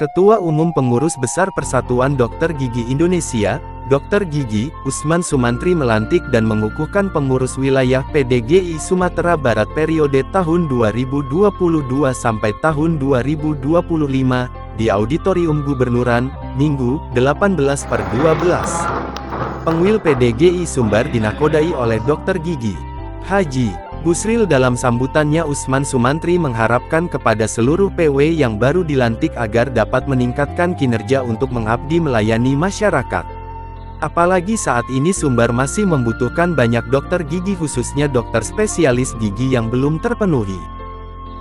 Ketua Umum Pengurus Besar Persatuan Dokter Gigi Indonesia, Dr. Gigi, Usman Sumantri melantik dan mengukuhkan pengurus wilayah PDGI Sumatera Barat periode tahun 2022 sampai tahun 2025, di Auditorium Gubernuran, Minggu, 18/12. Pengwil PDGI Sumbar dinakodai oleh Dr. Gigi Haji Busril. Dalam sambutannya, Usman Sumantri mengharapkan kepada seluruh PW yang baru dilantik agar dapat meningkatkan kinerja untuk mengabdi melayani masyarakat. Apalagi saat ini Sumbar masih membutuhkan banyak dokter gigi, khususnya dokter spesialis gigi yang belum terpenuhi.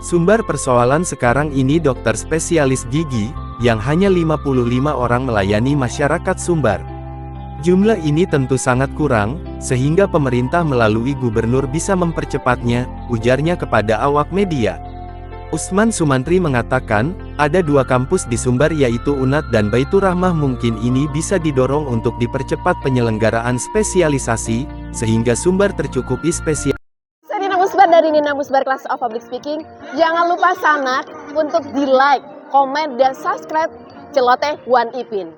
Sumbar persoalan sekarang ini dokter spesialis gigi, yang hanya 55 orang melayani masyarakat Sumbar. Jumlah ini tentu sangat kurang, sehingga pemerintah melalui gubernur bisa mempercepatnya, ujarnya kepada awak media. Usman Sumantri mengatakan, ada 2 kampus di Sumbar yaitu UNAD dan Baitur Rahmah, mungkin ini bisa didorong untuk dipercepat penyelenggaraan spesialisasi, sehingga Sumbar tercukupi spesialis. Saya Nina Musbar dari Nina Musbar Class of Public Speaking. Jangan lupa sanak untuk di-like, komen, dan subscribe Celoteh One Ipin.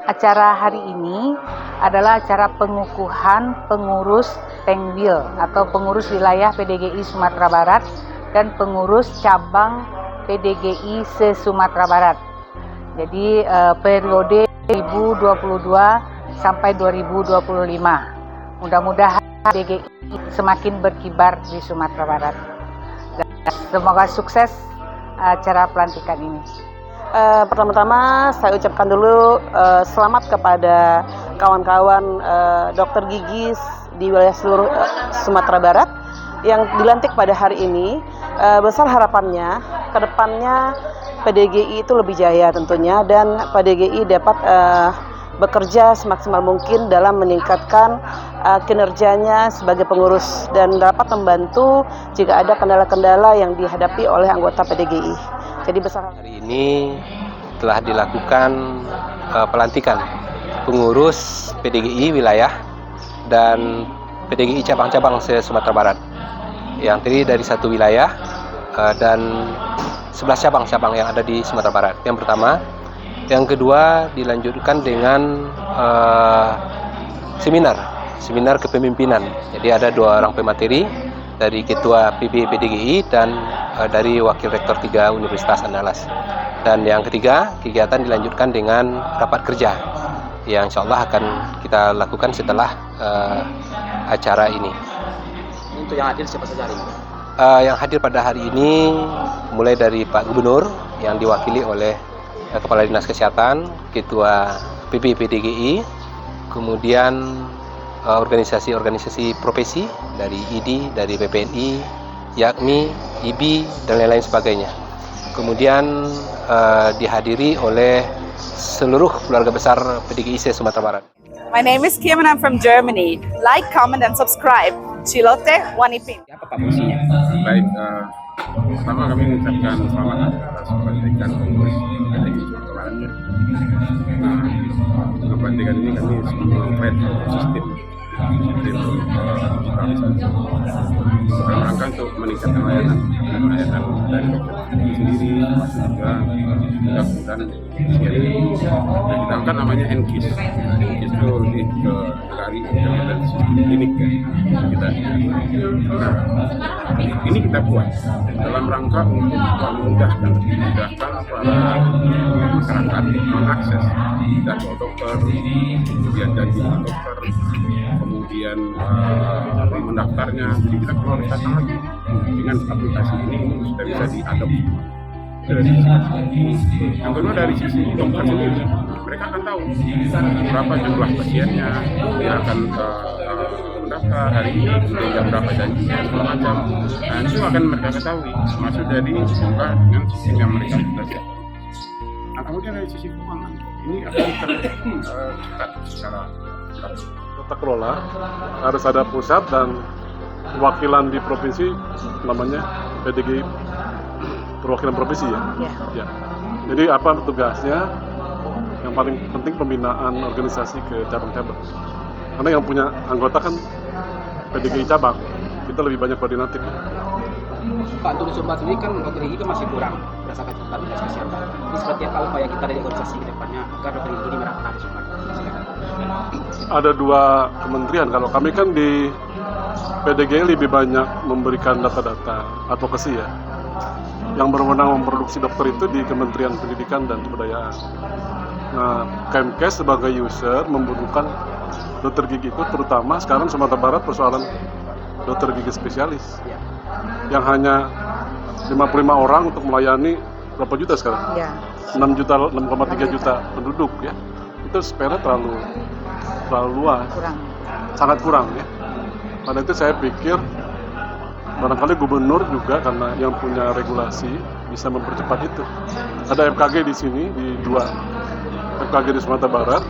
Acara hari ini adalah acara pengukuhan pengurus Pengwil atau pengurus wilayah PDGI Sumatera Barat dan pengurus cabang PDGI se-Sumatera Barat. Jadi periode 2022 sampai 2025. Mudah-mudahan PDGI semakin berkibar di Sumatera Barat. Dan semoga sukses acara pelantikan ini. Pertama-tama saya ucapkan dulu selamat kepada kawan-kawan dokter gigi di wilayah seluruh Sumatera Barat yang dilantik pada hari ini. Besar harapannya ke depannya PDGI itu lebih jaya tentunya, dan PDGI dapat bekerja semaksimal mungkin dalam meningkatkan kinerjanya sebagai pengurus dan dapat membantu jika ada kendala-kendala yang dihadapi oleh anggota PDGI. Jadi besar hari ini telah dilakukan pelantikan pengurus PDGI wilayah dan PDGI cabang-cabang se-Sumatera Barat yang terdiri dari 1 wilayah dan 11 cabang-cabang yang ada di Sumatera Barat. Yang pertama. Yang kedua, dilanjutkan dengan seminar kepemimpinan. Jadi ada 2 orang pemateri dari Ketua PB PDGI dan dari Wakil Rektor 3 Universitas Andalas. Dan yang ketiga, kegiatan dilanjutkan dengan rapat kerja yang insya Allah akan kita lakukan setelah acara ini. Untuk yang hadir siapa saja hari ini? Yang hadir pada hari ini mulai dari Pak Gubernur yang diwakili oleh Kepala Dinas Kesehatan, Ketua PB PDGI, kemudian organisasi-organisasi profesi dari ID, dari PPNI, YAKMI, IBI, dan lain-lain sebagainya. Kemudian dihadiri oleh seluruh keluarga besar PDGI se-Sumatera Barat. My name is Kim and I'm from Germany. Like, comment, and subscribe. Celoteh One Ipin. Apa Pak fungsinya? Baik, pertama kami mengucapkan selamat atas pelantikan pengurus PDGI Sumatera Barat. Pelantikan ini kami mengupgrade sistem digitalisasi dalam rangka untuk meningkatkan layanan dari dokter gigi sendiri, masuk juga mudah-mudahan kita kan namanya NKIS. NKIS itu lebih ke dari sistem klinik ya kita. Nah, ini kita buat dalam rangka untuk memudahkan para masyarakat mengakses jadwal dokter, kemudian janji dokter, kemudian mendaftarnya. Jadi kita perlu datang lagi dengan aplikasi ini sudah bisa diadopsi. Yang kedua dari sisi dokter sendiri, mereka akan tahu berapa jumlah pasiennya, dia akan mendaftar hari ini, jam berapa janjinya, segala macam. Nah, itu akan mereka ketahui, termasuk dari jumlah dengan sistem yang mereka sudah siapkan. Nah, kemudian dari sisi keuangan, ini akan tercepat secara tata kelola, harus ada pusat dan perwakilan di provinsi, namanya PDGI perwakilan provinsi ya. Jadi apa tugasnya? Yang paling penting pembinaan organisasi ke cabang-cabang. Karena yang punya anggota kan PDGI cabang, kita lebih banyak koordinatif. Pak, untuk di Sumbar sendiri kan dokter gigi kan masih kurang. berdasarkan catatan Dinas Kesehatan. Ini seperti apa upaya kita dari organisasi ke depannya agar dokter gigi ini merata di Sumatera? Ada dua kementerian. Kalau kami kan di PDGI lebih banyak memberikan data-data advokasi ya. Yang berwenang memproduksi dokter itu di Kementerian Pendidikan dan Kebudayaan. Nah, Kemkes sebagai user membutuhkan dokter gigi itu, terutama sekarang Sumatera Barat persoalan dokter gigi spesialis. Yang hanya 55 orang untuk melayani berapa juta sekarang? Ya. 6,3 juta penduduk ya. Itu sebenarnya terlalu luas. Sangat kurang ya. Pada itu saya pikir barangkali gubernur juga karena yang punya regulasi bisa mempercepat itu. Ada FKG di sini, di dua FKG di Sumatera Barat.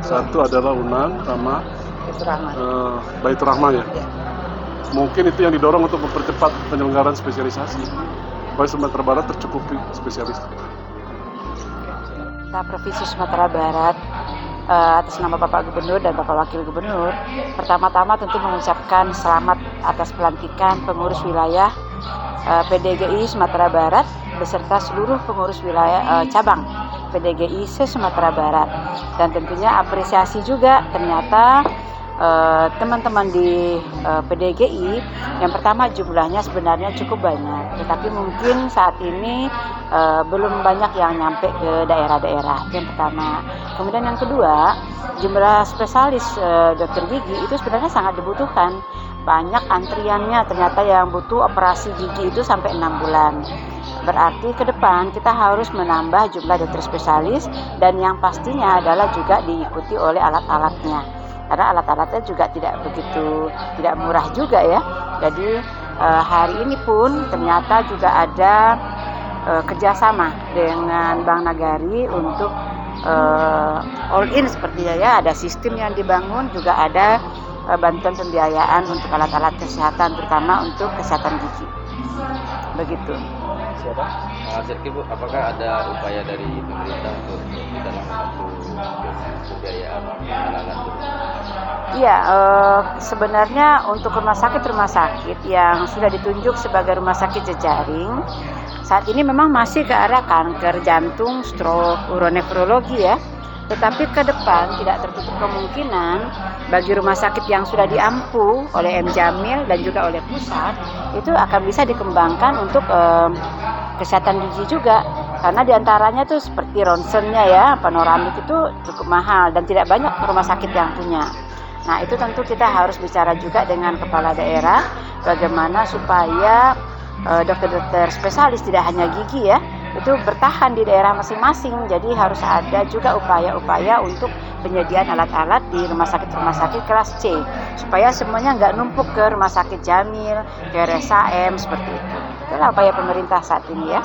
Satu adalah UNAN sama Baitur Rahman ya. Mungkin itu yang didorong untuk mempercepat penyelenggaraan spesialisasi. Supaya Sumatera Barat tercukupi spesialis. Kita Provinsi Sumatera Barat atas nama Bapak Gubernur dan Bapak Wakil Gubernur, pertama-tama tentu mengucapkan selamat atas pelantikan pengurus wilayah PDGI Sumatera Barat beserta seluruh pengurus wilayah cabang PDGI se-Sumatera Barat. Dan tentunya apresiasi juga ternyata teman-teman di PDGI yang pertama jumlahnya sebenarnya cukup banyak, tetapi mungkin saat ini belum banyak yang nyampe ke daerah-daerah. Yang pertama. Kemudian yang kedua, jumlah spesialis dokter gigi itu sebenarnya sangat dibutuhkan. Banyak antriannya, ternyata yang butuh operasi gigi itu sampai 6 bulan. Berarti ke depan kita harus menambah jumlah dokter spesialis dan yang pastinya adalah juga diikuti oleh alat-alatnya. Karena alat-alatnya juga tidak murah juga ya. Jadi hari ini pun ternyata juga ada kerjasama dengan Bank Nagari untuk all in sepertinya ya. Ada sistem yang dibangun, juga ada bantuan pembiayaan untuk alat-alat kesehatan, terutama untuk kesehatan gigi. Begitu. Siapa? Zerki Bu, apakah ada upaya dari pemerintah untuk dalam satu pembiayaan alat-alat? Iya, sebenarnya untuk rumah sakit yang sudah ditunjuk sebagai rumah sakit jejaring, saat ini memang masih ke arah kanker jantung, stroke, uronefrologi ya. Tetapi ke depan tidak tertutup kemungkinan bagi rumah sakit yang sudah diampu oleh M. Jamil dan juga oleh pusat, itu akan bisa dikembangkan untuk kesehatan gigi juga. Karena diantaranya tuh seperti ronsennya ya, panoramik itu cukup mahal dan tidak banyak rumah sakit yang punya. Nah itu tentu kita harus bicara juga dengan kepala daerah bagaimana supaya dokter-dokter spesialis tidak hanya gigi ya, itu bertahan di daerah masing-masing. Jadi harus ada juga upaya-upaya untuk penyediaan alat-alat di rumah sakit kelas C supaya semuanya nggak numpuk ke rumah sakit Jamil, ke RSAM seperti itu. Itulah upaya pemerintah saat ini ya.